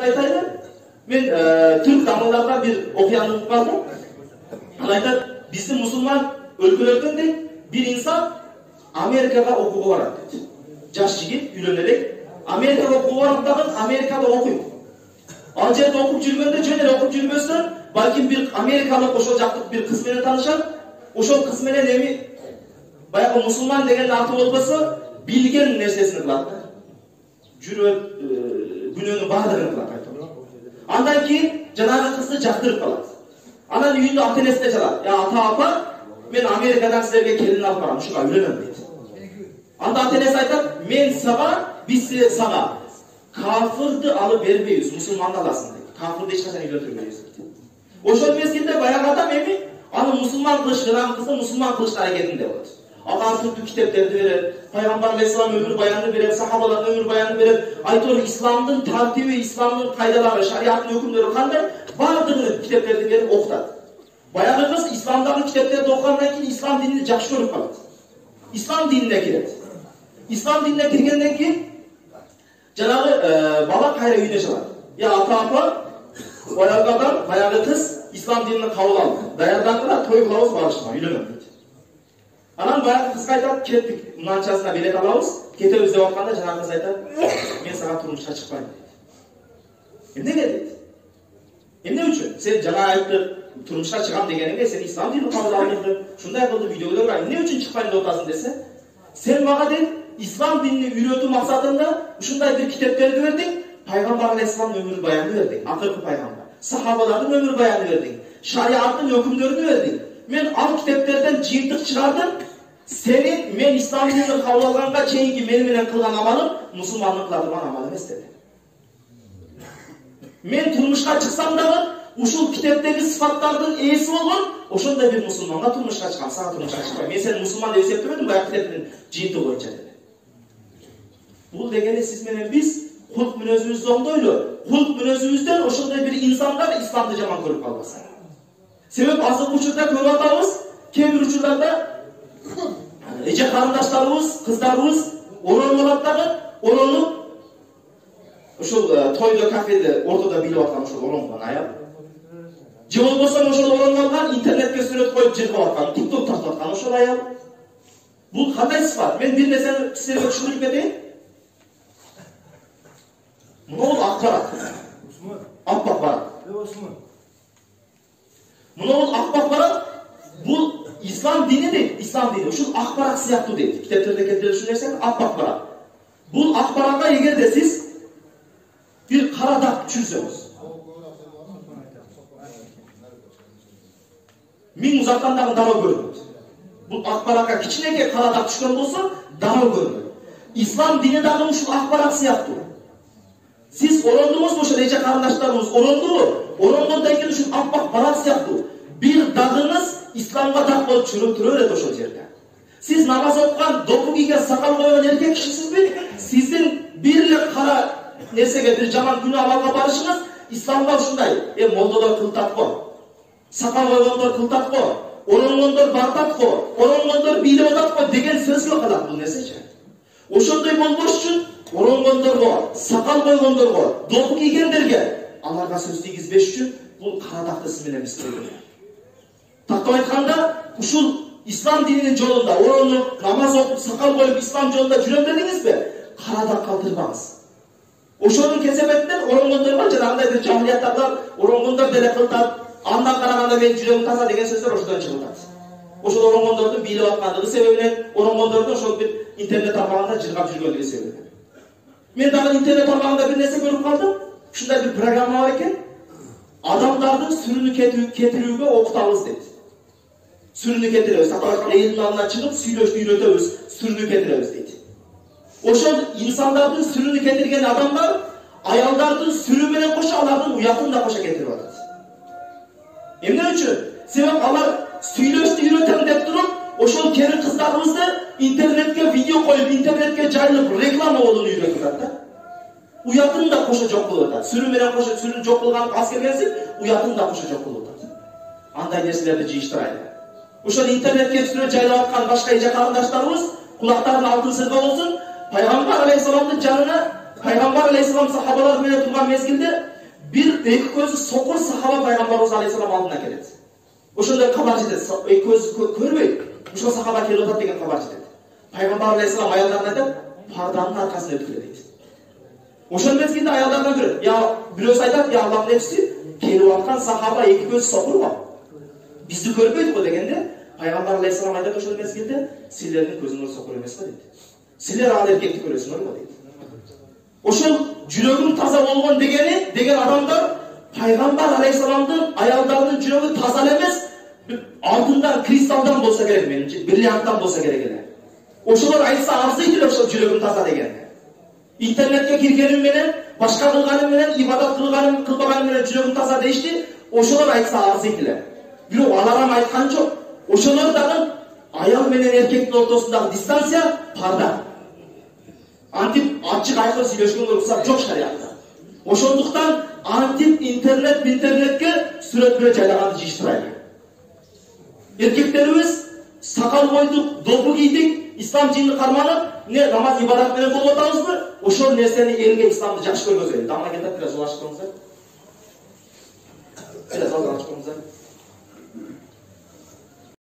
айтайын. Мен Türk damlalardan bir okuyanını kaldım. Alayda bizim Müslüman ülkelerden de bir insan Amerika'da okuğa varat dedi. Jaş yigit үйlenerek Amerika'da okuğa varat Amerika'da okuyup. Al жерде okup жүргөндө жөнел okup жүрбөсүн, balkim bir Amerikалык ошол жактык bir кыз менен таанышат. Ошол кыз менен эми баягы мусулман деген аты болбосо, билген нерсесин кылат. Жүрөт, күнөөнүн баардыгын кылат айтып. Андан кийин жанагы кызды жактырып калат. Анан үйүндө ата-энесине чалат. Я ата апа, мен Америкадан силерге келин алып барам, ушуга үйлөнөм дейт. Анда ата-энеси айтат, мен сага, биз сага kafirdi alıp berбейбиз, мусулманды аласың дейт. Kafirdi эч качан үйлөндүрбөйбүз дейт. Ошол мезгилде баягы адам эми аны мусулман кылыш, жанагы кызды мусулман кылыш аракетинде болот. Ага түрдүү китептерди берет, пайгамбар алейхисалам өмүр баянды берет, сахабалардын өмүр баянды берет, айтор исламдын тартиби, исламдын кайдалары, шариаттын өкүмдөрү кандай, баардыгын китептерди берип окутат. Баягы кыз исламдагы китептерди окугандан кийин ислам динин жакшы көрүп калат. Ислам динине кирет. Ислам динине киргенден кийин жанагы бала кайра үйүнө чыгат. Я ата апа, баягы адам, баягы кыз ислам динин кабыл алды. Даярдангыла той кылабыз барышма, үйлөнөм дейт. Анан баягы кызга айтат, кеттик, мынанчасына билет алабыз, кетебиз деп атканда жанагы кыз айтат, мен сага турмушка чыкпайм дейт. Эмнеге дейт? Эмне үчүн? Сен жана айттың, турмушка чыгам дегениңе сен ислам динин кабыл алдың, ушундай кылдым, видеолор бар. Эмне үчүн чыкпайм деп атасың десе, сен мага дейт, İslam dinini үйрөтүү максатында ушундай bir китептерди бердиң, пайгамбар алейхисалам өмүр баянды бердиң, акыркы пайгамбар. Сахабалардын өмүр баянды бердиң, шариаттын өкүмдөрүн бердиң. Мен ал китептерден жыйынтык чыгардым. Сенин мен ислам динин кабыл алганга чейинки мени менен кылган амалым мусулмандын кыла турган амал эмес деди. Мен турмушка чыксам дагы ушул китептеги сыфаттардын ээси болгон ошондой bir мусулманга турмушка чыккан, сага турмушка чыкпайм. Мен сени мусулман деп эсептебедим, баягы китептин жыйынтыгы боюнча деди. Бул дегени сиз менен биз кулк мүнөзүбүздү оңдойлу. Кулк мүнөзүбүздөн ошондой bir инсандар исламды жаман көрүп калбаса. Себеп азыркы учурда көрүп атабыз, кээ бир учурларда эже карындаштарыбыз, кыздарыбыз оронолот дагы, оронуп ошол тойдо, кафеде ортодо билип аткан ошол оронгон аял. Же болбосо ошол оронголган интернетке сүрөт коюп жыргап аткан, TikTok тартып аткан ошол аял. Бул кандай сыфат? Мен бир нерсени силерге түшүндүрүп кетейин. Мынау ақпарат. Аппақ барат. Мынау ақпақ барат. Бұл ислам дини дейді. Ислам дини. Ушул ақпарат сыяктуу дейді. Китептерде келтирилген ушул нерсе аппақ барат. Бұл ақпаратқа эгерде сиз bir кара дак түшүрсөңүз, миң узаттан дагы дароо көрүнөт. Бұл ақпаратқа кичинекей кара дак түшкөн болсо, дароо көрүнөт. Ислам дини дагы ушул ақпарат сыяктуу. Siz orondunuz mu şu nece kardeşlerimiz orondu mu? Orondundan keyin şu appak barak siyaqtu. Bir dağınız İslam'a dağ bolup çürüp duruyor et oşol jerde. Siz namaz okuyan, dopu giygen, sakal koyan erkek kişisiz mi? Sizin birlik kara nesege bir jaman günü amalga barışınız İslam'a şunday. Moldalar kıltat ko. Sakal koyanlar kıltat ko. Orongonlar bartat ko. Orongonlar bile odat ko degen söz yok adam bu nesece. Oşonday bolboş üçün оронғондорго, сакал койгондорго, допу кийгендерге аларга сөз тийгизбеш үчүн бул кара дакты сиз менен биз көргөн. Тактап айтканда, ушул ислам дининин жолунда оронуп, намаз окуп, сакал коюп, ислам жолунда жүрөм дедиңизби? Кара дак калтырбаңыз. Ошонун кесепетинен оронгондорго жанагындай бир жамилияттарда оронгондор деле кылтат, андан караганда менин жүрөгүм таза деген сөздөр ошодон чыгып атат. Ошол оронгондордун бийлеп аткандыгы себебинен, оронгондордун ошол бир интернет тармагында жыргап жүргөндүгү себебинен. Мен дагы интернет тармагында bir нерсе көрүп калдым. Ушундай bir программа бар экен. Адамдарды сүрүнү кетирүүгө окутабыз дейт. Сүрүнү кетиребиз. Аталган элдин алдына чыгып сүйлөштү үйрөтөбүз, сүрүнү кетиребиз дейт. Ошол инсандардын сүрүнү кетирген адамдар аялдардын сүрү менен кошо алардын уятын да кошо кетирип атат. Эмне үчүн? Себеп алар сүйлөштү үйрөтөм деп туруп, ошол келин кыздарыбызды интернетке видео коюп, интернетке жайылып реклама болууну үйрөтүп атат. Уятын да кошо жок кылып атат. Сүрү менен кошо сүрүн жок кылган аз келгенсиң, уятын да кошо жок кылып атат. Андай нерселерди жыйыштырайлы. Ошол интернетке сүрөт жайлап аткан башка эже карындаштарыбыз кулактарын алтын сырга болсун, пайгамбар алейхисаламдын жанына Пайгамбар алейхиссалам сахабалар менен турган мезгилде бир эки көзү сокур сахаба пайгамбарыбыз алейхиссалам алдына келет. Ошондой кабар жетет. Эки көзү көрбөйт. Ошол сахаба келип атат деген кабар жетет. Пайгамбар алейхиссалам аялдарына айтат, парданын аркасына өткүлө дейт. Ошол мезгилде аялдардан бирөөсү айтат, "Я Аллахтын элчиси, келип аткан сахаба эки көзү сокур го. Бизди көрбөйт го" дегенде, Пайгамбар алейхиссалам айтат ошол мезгилде, "Силердин көзүңөр сокур эмес го" дейт. "Силер ал эркекти көрөсүңөр го" дейт. Ошол жүрөгүм таза болгон деген адамдар Пайгамбар алейхиссаламдын аялдарынын жүрөгү таза эмес, алтындан, кристалдан болса керек, менимче, бриллианттан болса керек эле. Ошолор айтса арзыйт эле ошол жүрөгүм таза деген. Интернетке киргеним менен, башка кылганым менен, ибадат кылбаганым менен жүрөгүм таза дейишти, ошолор айтса арзыйт эле. Бирок аларам айткан жок. Ошолор дагы аял менен эркектин ортосундагы дистанция парда. Антип ачык айкын сүйлөшкөнгө уруксат жок шариатта. Ошондуктан антип интернетке сүрөт менен жайлаганды жыйыштырайлы. Эркектерибиз сакал койдук, допу кийдик, ислам динин карманып, не намаз ибадат менен болуп атабызбы? Ошол нерсени элге исламды жакшы көргөзөлү. Дамына кетип бираз улашып коңуздар. Бираз алга ачып коңуздар.